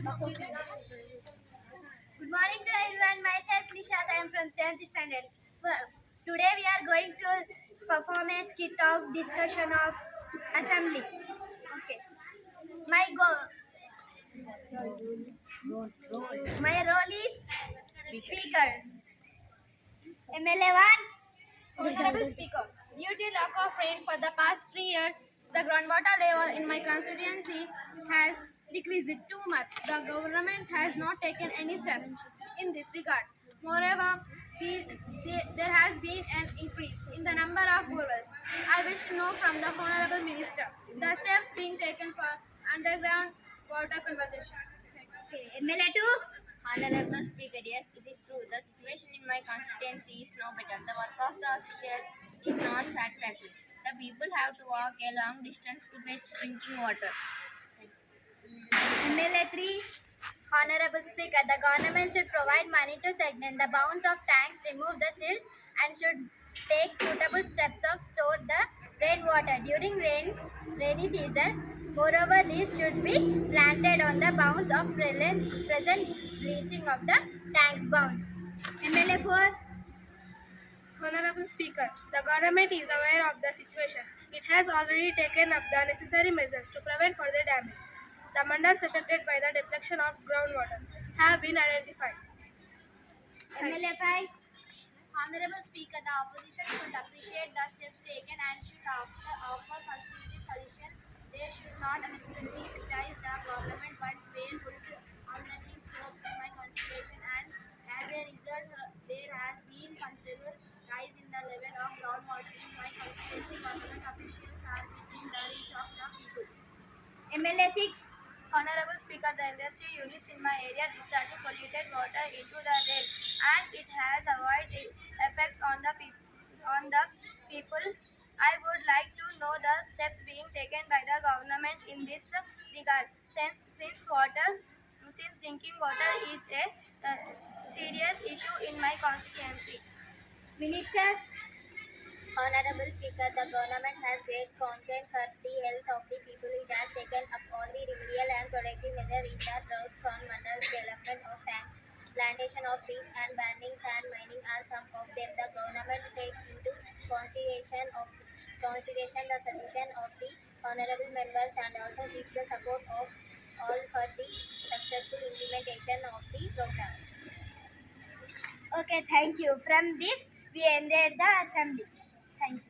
Good morning to everyone. Myself Nishat. I am from 7th standard. Today we are going to perform a skit of discussion of assembly. Okay. My my role is speaker. MLA 1. Honorable Speaker, due to lack of rain for the past 3 years, the groundwater level in my constituency has decreased too much. The government has not taken any steps in this regard. Moreover, there has been an increase in the number of borewells. I wish to know from the Honorable Minister the steps being taken for underground water conservation. MLA 2. Honorable Speaker, yes, it is true. The situation in my constituency is no better. The work of the official is not satisfactory. The people have to walk a long distance to fetch drinking water. MLA 3. Honorable Speaker, the government should provide money to segment the bounds of tanks, remove the silt, and should take suitable steps of store the rainwater during rainy season. Moreover, these should be planted on the bounds of present bleaching of the tanks bounds. MLA 4. Honorable Speaker, the government is aware of the situation. It has already taken up the necessary measures to prevent further damage. The mandals affected by the depletion of groundwater have been identified. MLA 5. Honorable Speaker, the opposition should appreciate the steps taken and should offer constructive solution. They should not unnecessarily criticize the government but spare put on the hill slopes in my constitution, and as a result there has been considerable rise in the level of groundwater in my constituency. Government officials are within the reach of the people. MLA 6. Honorable Speaker, the industry units in my area discharging polluted water into the rail and it has avoided effects on the people. I would like to know the steps being taken by the government in this regard since drinking water is a serious issue in my constituency. Minister. Honorable Speaker, the government has great concern for the health of the people. It has taken up all the remedial and protective measures in the drought front mandals, development of tanks, plantation of trees, and banning sand mining are some of them. The government takes into consideration the suggestion of the honorable members and also seeks the support of all for the successful implementation of the program. Okay, thank you. From this, we ended the assembly. Thank you.